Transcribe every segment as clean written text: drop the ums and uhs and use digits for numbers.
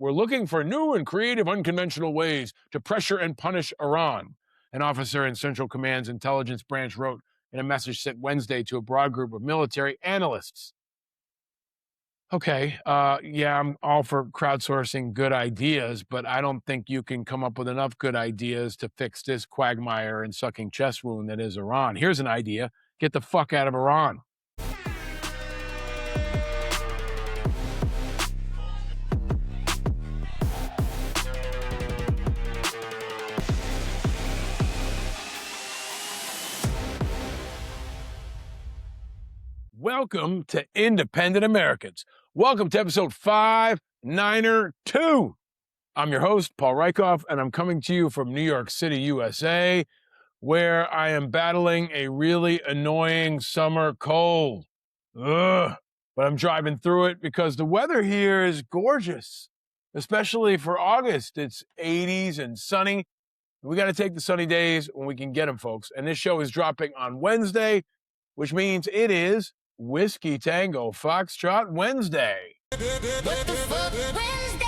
We're looking for new and creative, unconventional ways to pressure and punish Iran, an officer in Central Command's intelligence branch wrote in a message sent Wednesday to a broad group of military analysts. Okay, yeah, I'm all for crowdsourcing good ideas, but I don't think you can come up with enough good ideas to fix this quagmire and sucking chest wound that is Iran. Here's an idea: get the fuck out of Iran. Welcome to Independent Americans. Welcome to episode 592. I'm your host, Paul Rieckhoff, and I'm coming to you from New York City, USA, where I am battling a really annoying summer cold. Ugh. But I'm driving through it because the weather here is gorgeous, especially for August. It's 80s and sunny. We got to take the sunny days when we can get them, folks. And this show is dropping on Wednesday, which means it is Whiskey Tango Foxtrot Wednesday. What the fuck Wednesday?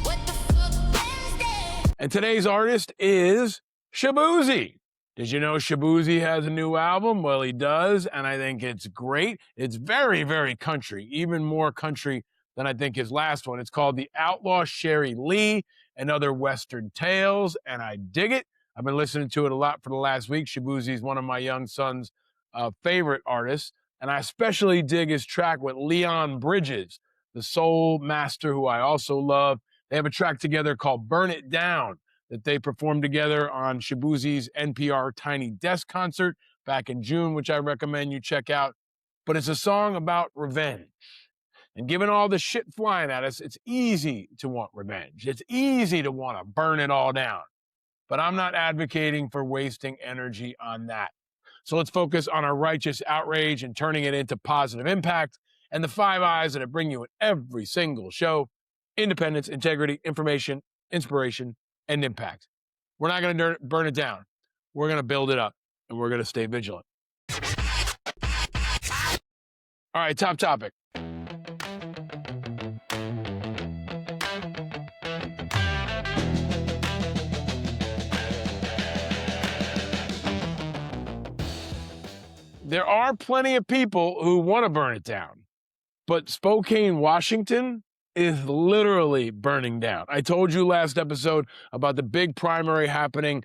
What the fuck Wednesday? And today's artist is Shaboozey. Did you know Shaboozey has a new album? Well, he does, and I think it's great. It's very, very country, even more country than I think his last one. It's called The Outlaw Sherry Lee and Other Western Tales, and I dig it. I've been listening to it a lot for the last week. Shaboozey is one of my young son's favorite artists, and I especially dig his track with Leon Bridges, the soul master who I also love. They have a track together called Burn It Down that they performed together on Shaboozey's NPR Tiny Desk concert back in June, which I recommend you check out. But it's a song about revenge. And given all the shit flying at us, it's easy to want revenge. It's easy to want to burn it all down. But I'm not advocating for wasting energy on that. So let's focus on our righteous outrage and turning it into positive impact and the 5 eyes that I bring you in every single show: independence, integrity, information, inspiration, and impact. We're not going to burn it down. We're going to build it up, and we're going to stay vigilant. All right, top topic. There are plenty of people who want to burn it down, but Spokane, Washington is literally burning down. I told you last episode about the big primary happening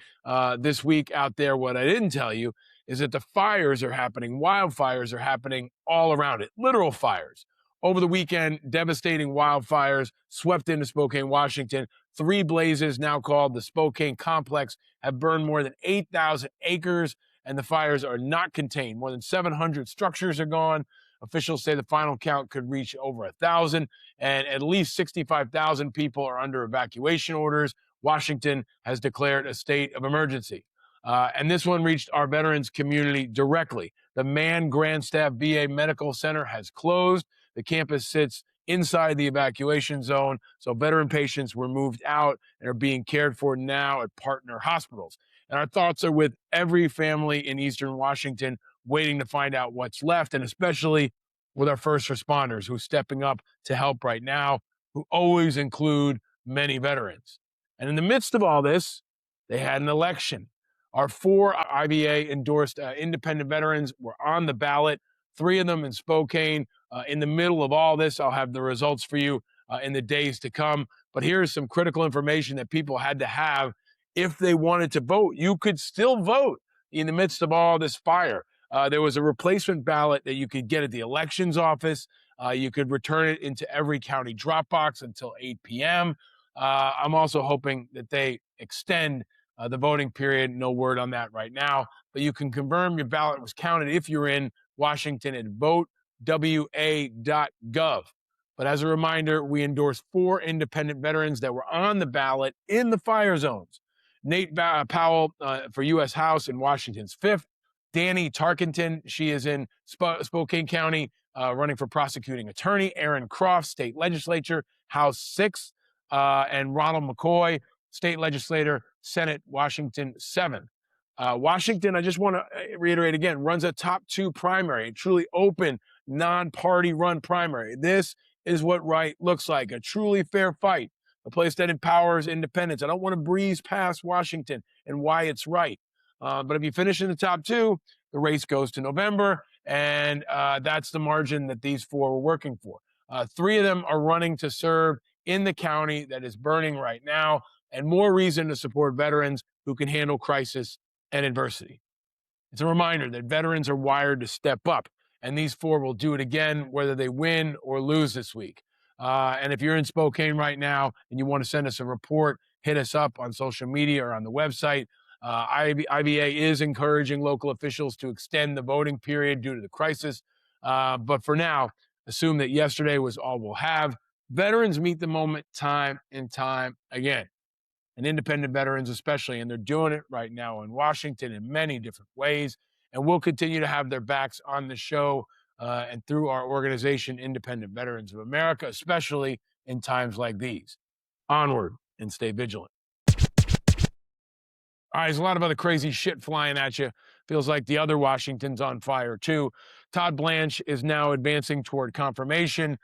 this week out there. What I didn't tell you is that the fires are happening, wildfires are happening all around it, literal fires. Over the weekend, devastating wildfires swept into Spokane, Washington. 3 blazes, now called the Spokane Complex, have burned more than 8,000 acres. And the fires are not contained. More than 700 structures are gone. Officials say the final count could reach over 1,000, and at least 65,000 people are under evacuation orders. Washington has declared a state of emergency. And this one reached our veterans community directly. The Mann Grandstaff VA Medical Center has closed. The campus sits inside the evacuation zone, so veteran patients were moved out and are being cared for now at partner hospitals. And our thoughts are with every family in Eastern Washington waiting to find out what's left, and especially with our first responders who are stepping up to help right now, who always include many veterans. And in the midst of all this, they had an election. Our 4 IVA-endorsed independent veterans were on the ballot, 3 of them in Spokane. In the middle of all this, I'll have the results for you in the days to come. But here's some critical information that people had to have if they wanted to vote. You could still vote in the midst of all this fire. There was a replacement ballot that you could get at the elections office. You could return it into every county drop box until 8 p.m. I'm also hoping that they extend the voting period. No word on that right now, but you can confirm your ballot was counted if you're in Washington at votewa.gov. But as a reminder, we endorsed 4 independent veterans that were on the ballot in the fire zones. Nate Powell for U.S. House in Washington's 5th. Danny Tarkenton, she is in Spokane County, running for prosecuting attorney. Aaron Croft, state legislature, House 6th. And Ronald McCoy, state legislator, Senate, Washington 7th. Washington, I just want to reiterate again, runs a top 2 primary, a truly open, non-party run primary. This is what right looks like, a truly fair fight, a place that empowers independence. I don't want to breeze past Washington and why it's right. But if you finish in the top 2, the race goes to November, and that's the margin that these 4 were working for. 3 of them are running to serve in the county that is burning right now, and more reason to support veterans who can handle crisis and adversity. It's a reminder that veterans are wired to step up, and these 4 will do it again, whether they win or lose this week. And if you're in Spokane right now and you want to send us a report, hit us up on social media or on the website. IVA is encouraging local officials to extend the voting period due to the crisis. But for now, assume that yesterday was all we'll have. Veterans meet the moment time and time again, and independent veterans especially, and they're doing it right now in Washington in many different ways. And we'll continue to have their backs on the show and through our organization, Independent Veterans of America, especially in times like these. Onward and stay vigilant. All right, there's a lot of other crazy shit flying at you. Feels like the other Washington's on fire, too. Todd Blanche is now advancing toward confirmation,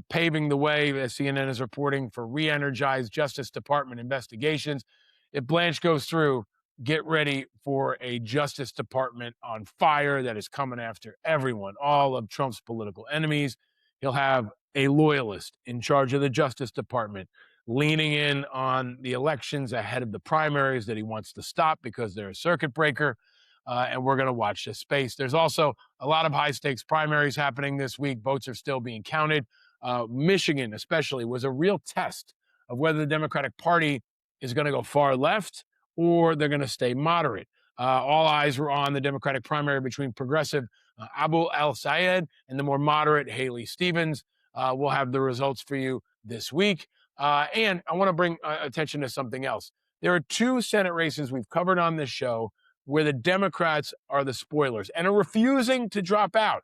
paving the way, as CNN is reporting, for re-energized Justice Department investigations. If Blanche goes through, get ready for a Justice Department on fire that is coming after everyone, all of Trump's political enemies. He'll have a loyalist in charge of the Justice Department, leaning in on the elections ahead of the primaries that he wants to stop because they're a circuit breaker. And we're going to watch this space. There's also a lot of high stakes primaries happening this week. Votes are still being counted. Michigan, especially, was a real test of whether the Democratic Party is going to go far left or they're going to stay moderate. All eyes were on the Democratic primary between progressive Abu al-Sayed and the more moderate Haley Stevens. We'll have the results for you this week. And I want to bring attention to something else. There are 2 Senate races we've covered on this show where the Democrats are the spoilers and are refusing to drop out.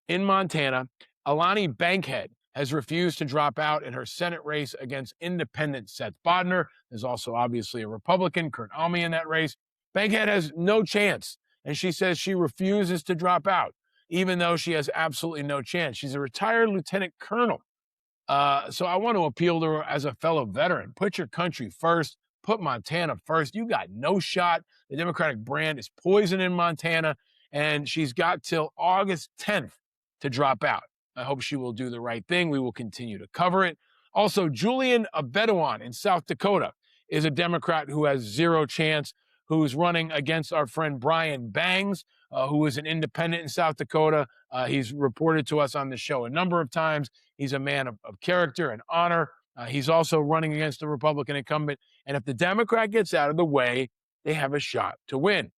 In Montana, Alani Bankhead has refused to drop out in her Senate race against independent Seth Bodnar. There's also obviously a Republican, Kurt Alme, in that race. Bankhead has no chance, and she says she refuses to drop out, even though she has absolutely no chance. She's a retired lieutenant colonel. So I want to appeal to her as a fellow veteran. Put your country first. Put Montana first. You got no shot. The Democratic brand is poison in Montana, and she's got till August 10th to drop out. I hope she will do the right thing. We will continue to cover it. Also, Julian Abedawan in South Dakota is a Democrat who has zero chance, who's running against our friend Brian Bangs, who is an independent in South Dakota. He's reported to us on the show a number of times. He's a man of character and honor. He's also running against the Republican incumbent. And if the Democrat gets out of the way, they have a shot to win.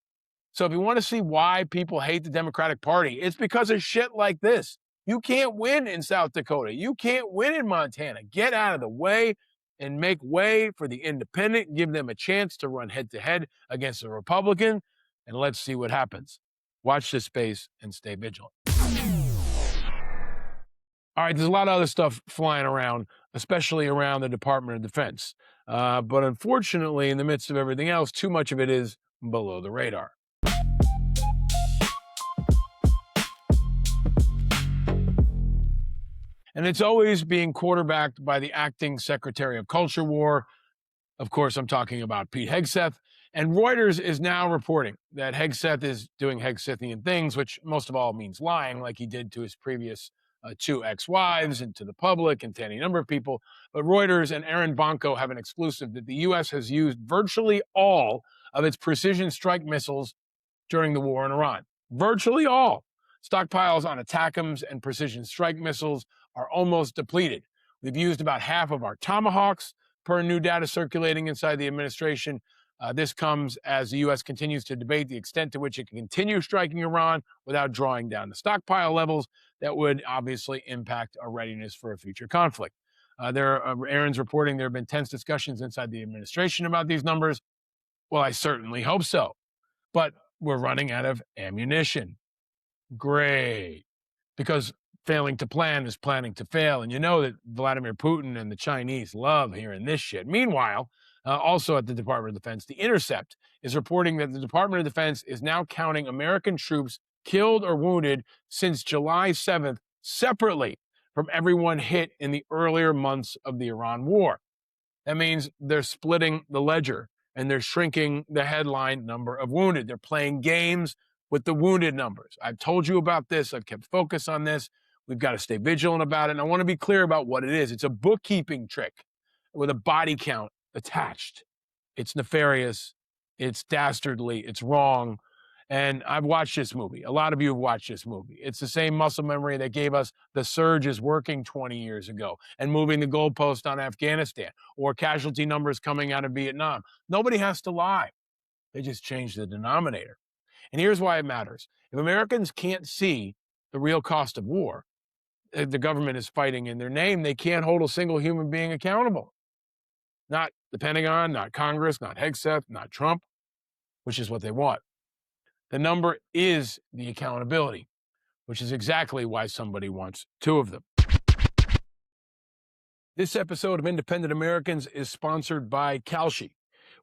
So if you want to see why people hate the Democratic Party, it's because of shit like this. You can't win in South Dakota. You can't win in Montana. Get out of the way and make way for the independent. Give them a chance to run head-to-head against the Republican, and let's see what happens. Watch this space and stay vigilant. All right, there's a lot of other stuff flying around, especially around the Department of Defense. But unfortunately, in the midst of everything else, too much of it is below the radar. And it's always being quarterbacked by the acting Secretary of Culture War. Of course, I'm talking about Pete Hegseth. And Reuters is now reporting that Hegseth is doing Hegsethian things, which most of all means lying, like he did to his previous 2 ex-wives and to the public and to any number of people. But Reuters and Aaron Bonko have an exclusive that the U.S. has used virtually all of its precision strike missiles during the war in Iran. Virtually all. Stockpiles on ATACMS and precision strike missiles are almost depleted. We've used about half of our Tomahawks, per new data circulating inside the administration. This comes as the U.S. continues to debate the extent to which it can continue striking Iran without drawing down the stockpile levels that would obviously impact our readiness for a future conflict. Aaron's reporting there have been tense discussions inside the administration about these numbers. Well, I certainly hope so. But we're running out of ammunition. Great. Because failing to plan is planning to fail. And you know that Vladimir Putin and the Chinese love hearing this shit. Meanwhile, also at the Department of Defense, The Intercept is reporting that the Department of Defense is now counting American troops killed or wounded since July 7th separately from everyone hit in the earlier months of the Iran war. That means they're splitting the ledger and they're shrinking the headline number of wounded. They're playing games with the wounded numbers. I've told you about this. I've kept focus on this. We've got to stay vigilant about it. And I want to be clear about what it is. It's a bookkeeping trick with a body count attached. It's nefarious. It's dastardly. It's wrong. And I've watched this movie. A lot of you have watched this movie. It's the same muscle memory that gave us the surge is working 20 years ago and moving the goalpost on Afghanistan or casualty numbers coming out of Vietnam. Nobody has to lie. They just change the denominator. And here's why it matters. If Americans can't see the real cost of war, the government is fighting in their name, they can't hold a single human being accountable. Not the Pentagon, not Congress, not Hegseth, not Trump, which is what they want. The number is the accountability, which is exactly why somebody wants two of them. This episode of Independent Americans is sponsored by Kalshi.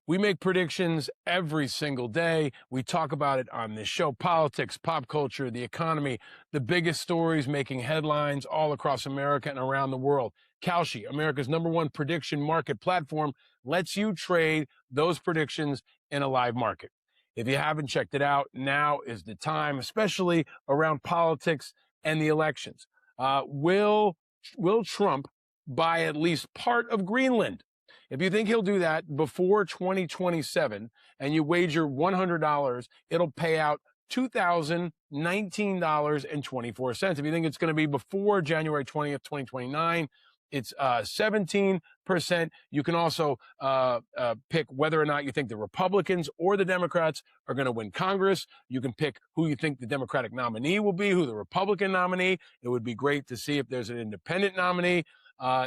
We make predictions every single day. We talk about it on this show: politics, pop culture, the economy, the biggest stories making headlines all across America and around the world. Kalshi, America's #1 prediction market platform, lets you trade those predictions in a live market. If you haven't checked it out, now is the time, especially around politics and the elections. Will Trump buy at least part of Greenland? If you think he'll do that before 2027 and you wager $100, it'll pay out $2,019.24. If you think it's going to be before January 20th, 2029, it's 17%. You can also pick whether or not you think the Republicans or the Democrats are going to win Congress. You can pick who you think the Democratic nominee will be, who the Republican nominee. It would be great to see if there's an independent nominee.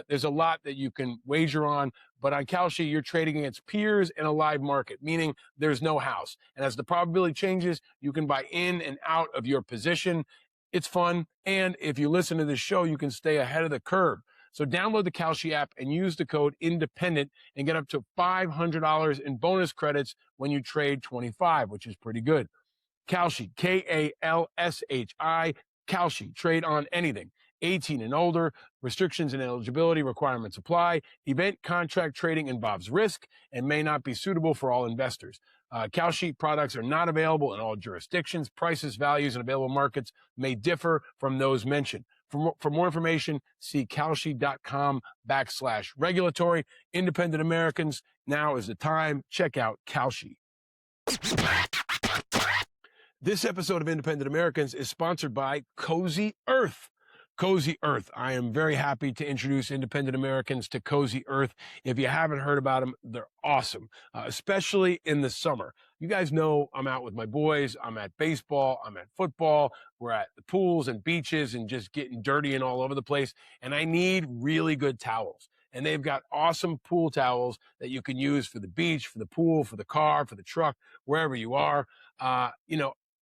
There's a lot that you can wager on, but on Kalshi, you're trading against peers in a live market, meaning there's no house. And as the probability changes, you can buy in and out of your position. It's fun. And if you listen to this show, you can stay ahead of the curve. So download the Kalshi app and use the code INDEPENDENT and get up to $500 in bonus credits when you trade 25, which is pretty good. Kalshi, Kalshi, Kalshi, trade on anything. 18 and older, restrictions and eligibility requirements apply. Event contract trading involves risk and may not be suitable for all investors. Kalshi products are not available in all jurisdictions. Prices, values, and available markets may differ from those mentioned. For more information, see kalshi.com/regulatory. Independent Americans, now is the time. Check out Kalshi. This episode of Independent Americans is sponsored by Cozy Earth. Cozy Earth. I am very happy to introduce Independent Americans to Cozy Earth. If you haven't heard about them, they're awesome, especially in the summer. You guys know I'm out with my boys. I'm at baseball. I'm at football. We're at the pools and beaches and just getting dirty and all over the place. And I need really good towels. And they've got awesome pool towels that you can use for the beach, for the pool, for the car, for the truck, wherever you are.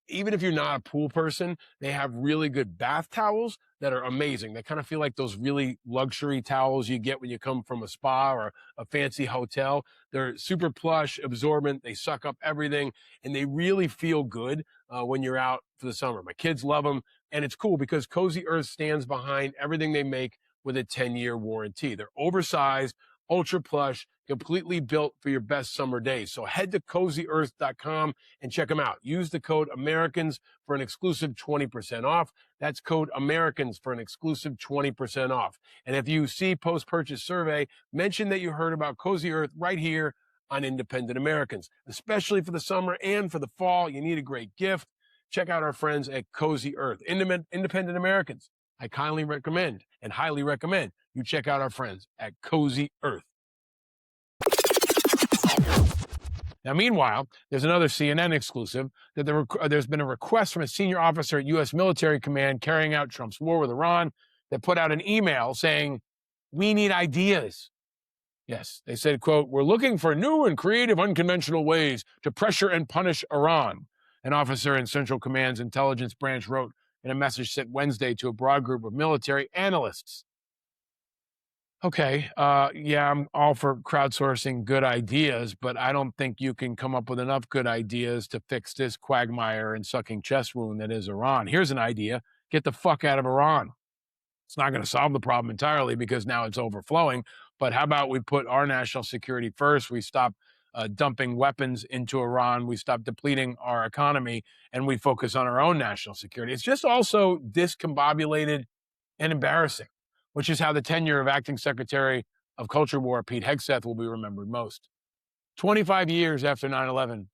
Even if you're not a pool person, they have really good bath towels that are amazing. They kind of feel like those really luxury towels you get when you come from a spa or a fancy hotel. They're super plush, absorbent. They suck up everything, and they really feel good when you're out for the summer. My kids love them, and it's cool because Cozy Earth stands behind everything they make with a 10-year warranty. They're oversized, ultra plush, completely built for your best summer days. So head to CozyEarth.com and check them out. Use the code Americans for an exclusive 20% off. That's code Americans for an exclusive 20% off. And if you see post-purchase survey, mention that you heard about Cozy Earth right here on Independent Americans, especially for the summer and for the fall. You need a great gift. Check out our friends at Cozy Earth. Independent Americans, I kindly recommend and highly recommend you check out our friends at Cozy Earth. Now, meanwhile, there's another CNN exclusive that there's been a request from a senior officer at U.S. military command carrying out Trump's war with Iran that put out an email saying, "We need ideas." Yes, they said, quote, "We're looking for new and creative unconventional ways to pressure and punish Iran," an officer in Central Command's intelligence branch wrote in a message sent Wednesday to a broad group of military analysts. Okay. Yeah, I'm all for crowdsourcing good ideas, but I don't think you can come up with enough good ideas to fix this quagmire and sucking chest wound that is Iran. Here's an idea: get the fuck out of Iran. It's not going to solve the problem entirely because now it's overflowing. But how about we put our national security first? We stop dumping weapons into Iran. We stop depleting our economy, and we focus on our own national security. It's just also discombobulated and embarrassing, which is how the tenure of Acting Secretary of Culture War, Pete Hegseth, will be remembered most. 25 years after 9/11,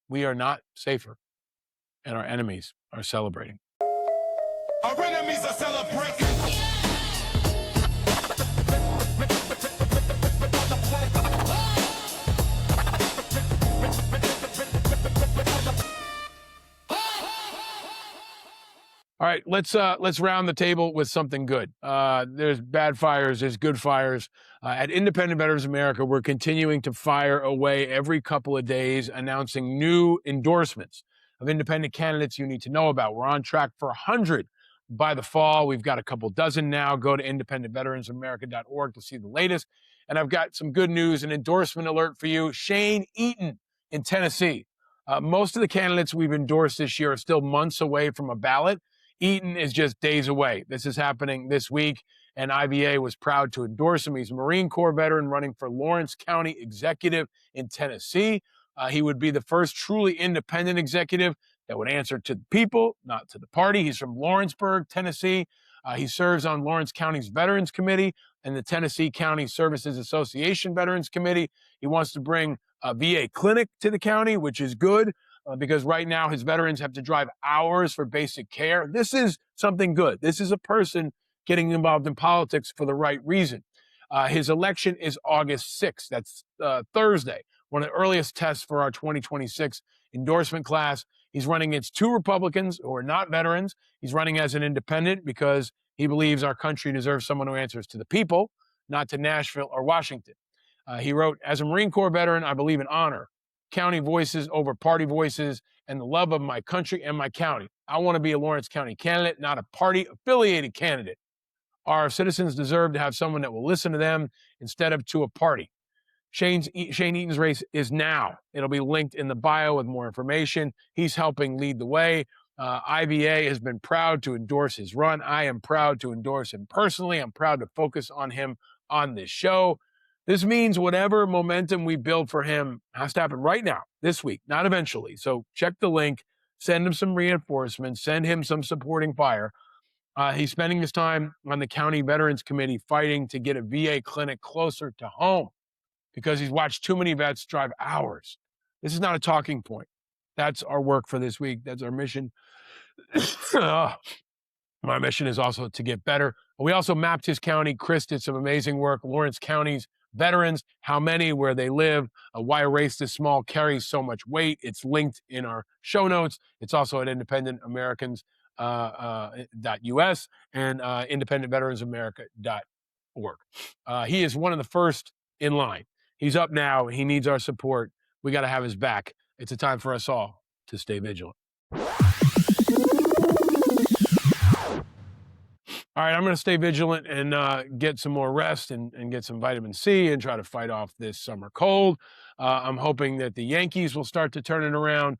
we are not safer, and our enemies are celebrating. Our enemies are celebrating. All right, let's round the table with something good. There's bad fires, there's good fires. At Independent Veterans America, we're continuing to fire away every couple of days, announcing new endorsements of independent candidates you need to know about. We're on track for 100 by the fall. We've got a couple dozen now. Go to independentveteransamerica.org to see the latest. And I've got some good news, an endorsement alert for you. Shane Eaton in Tennessee. Most of the candidates we've endorsed this year are still months away from a ballot. Eaton is just days away. This is happening this week, and IVA was proud to endorse him. He's a Marine Corps veteran running for Lawrence County Executive in Tennessee. He would be the first truly independent executive that would answer to the people, not to the party. He's from Lawrenceburg, Tennessee. He serves on Lawrence County's Veterans Committee and the Tennessee County Services Association Veterans Committee. He wants to bring a VA clinic to the county, which is good. Because right now his veterans have to drive hours for basic care. This is something good. This is a person getting involved in politics for the right reason. His election is August 6th. That's Thursday, one of the earliest tests for our 2026 endorsement class. He's running against two Republicans who are not veterans. He's running as an independent because he believes our country deserves someone who answers to the people, not to Nashville or Washington. He wrote, as a Marine Corps veteran, I believe in honor, county voices over party voices, and the love of my country and my county. I want to be a Lawrence County candidate, not a party-affiliated candidate. Our citizens deserve to have someone that will listen to them instead of to a party. Shane Eaton's race is now. It'll be linked in the bio with more information. He's helping lead the way. IVA has been proud to endorse his run. I am proud to endorse him personally. I'm proud to focus on him on this show. This means whatever momentum we build for him has to happen right now, this week, not eventually. So check the link, send him some reinforcements, send him some supporting fire. He's spending his time on the County Veterans Committee fighting to get a VA clinic closer to home because he's watched too many vets drive hours. This is not a talking point. That's our work for this week. That's our mission. My mission is also to get better. We also mapped his county. Chris did some amazing work. Lawrence County's veterans, how many, where they live, why a race this small carries so much weight. It's linked in our show notes. It's also at independentamericans.us and independentveteransamerica.org. He is one of the first in line. He's up now. He needs our support. We got to have his back. It's a time for us all to stay vigilant. All right, I'm going to stay vigilant and get some more rest and get some vitamin C and try to fight off this summer cold. I'm hoping that the Yankees will start to turn it around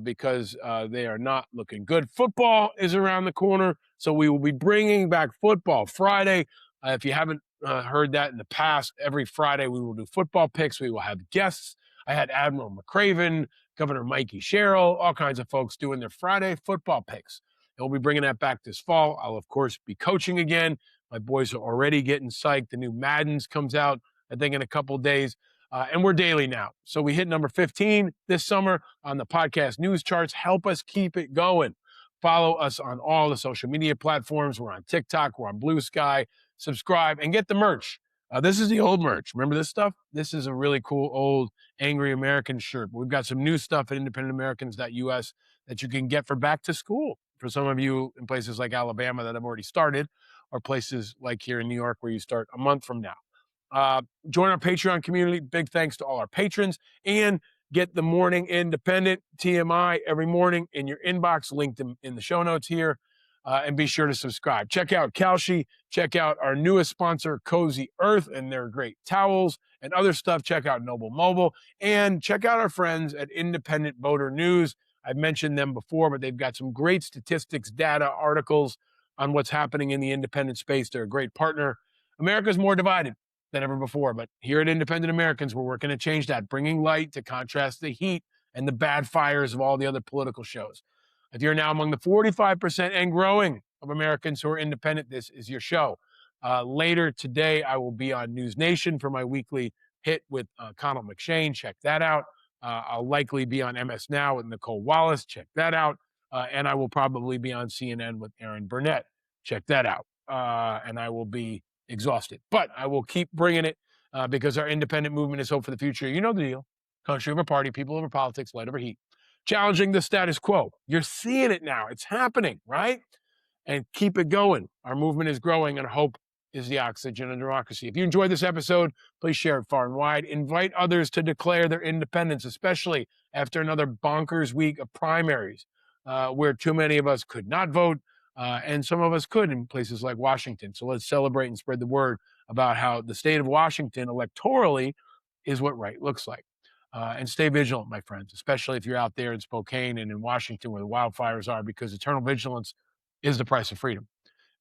because they are not looking good. Football is around the corner, so we will be bringing back football Friday. If you haven't heard that in the past, every Friday we will do football picks. We will have guests. I had Admiral McCraven, Governor Mikey Sherrill, all kinds of folks doing their Friday football picks. And we'll be bringing that back this fall. I'll, of course, be coaching again. My boys are already getting psyched. The new Maddens comes out, I think, in a couple days. And we're daily now. So we hit number 15 this summer on the podcast news charts. Help us keep it going. Follow us on all the social media platforms. We're on TikTok. We're on Blue Sky. Subscribe and get the merch. This is the old merch. Remember this stuff? This is a really cool old Angry American shirt. We've got some new stuff at independentamericans.us that you can get for back to school. For some of you in places like Alabama that have already started, or places like here in New York where you start a month from now. Join our Patreon community. Big thanks to all our patrons. And get the Morning Independent, TMI, every morning in your inbox, linked in the show notes here. and be sure to subscribe. Check out Kalshi. Check out our newest sponsor, Cozy Earth, and their great towels and other stuff. Check out Noble Mobile, and check out our friends at Independent Voter News. I've mentioned them before, but they've got some great statistics, data, articles on what's happening in the independent space. They're a great partner. America's more divided than ever before, but here at Independent Americans, we're working to change that, bringing light to contrast the heat and the bad fires of all the other political shows. If you're now among the 45% and growing of Americans who are independent, this is your show. Later today, I will be on News Nation for my weekly hit with Connell McShane. Check that out. I'll likely be on MS Now with Nicole Wallace. Check that out. And I will probably be on CNN with Aaron Burnett. Check that out. And I will be exhausted. But I will keep bringing it because our independent movement is hope for the future. You know the deal. Country over party, people over politics, light over heat. Challenging the status quo. You're seeing it now. It's happening, right? And keep it going. Our movement is growing, and hope is the oxygen of democracy. If you enjoyed this episode, please share it far and wide. Invite others to declare their independence, especially after another bonkers week of primaries, where too many of us could not vote, and some of us could in places like Washington. So let's celebrate and spread the word about how the state of Washington electorally is what right looks like. And stay vigilant, my friends, especially if you're out there in Spokane and in Washington where the wildfires are, because eternal vigilance is the price of freedom.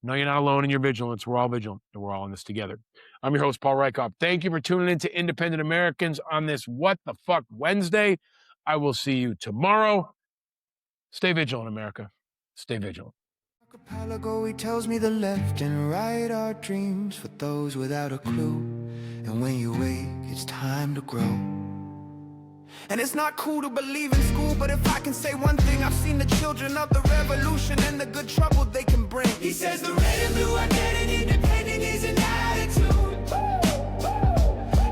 No, you're not alone in your vigilance. We're all vigilant, and we're all in this together. I'm your host, Paul Rieckhoff. Thank you for tuning in to Independent Americans on this What the Fuck Wednesday. I will see you tomorrow. Stay vigilant, America. Stay vigilant. Archipelago, he tells me the left and right are dreams for those without a clue. And when you wake, it's time to grow. And it's not cool to believe in school, but if I can say one thing, I've seen the children of the revolution and the good trouble they can bring. He says the red and blue are dead and independent is an attitude.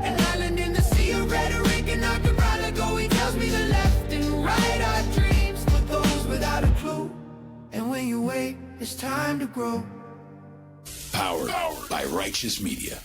An island in the sea of rhetoric and archipelago, he tells me the left and right are dreams for those without a clue. And when you wait, it's time to grow. Powered by Righteous Media.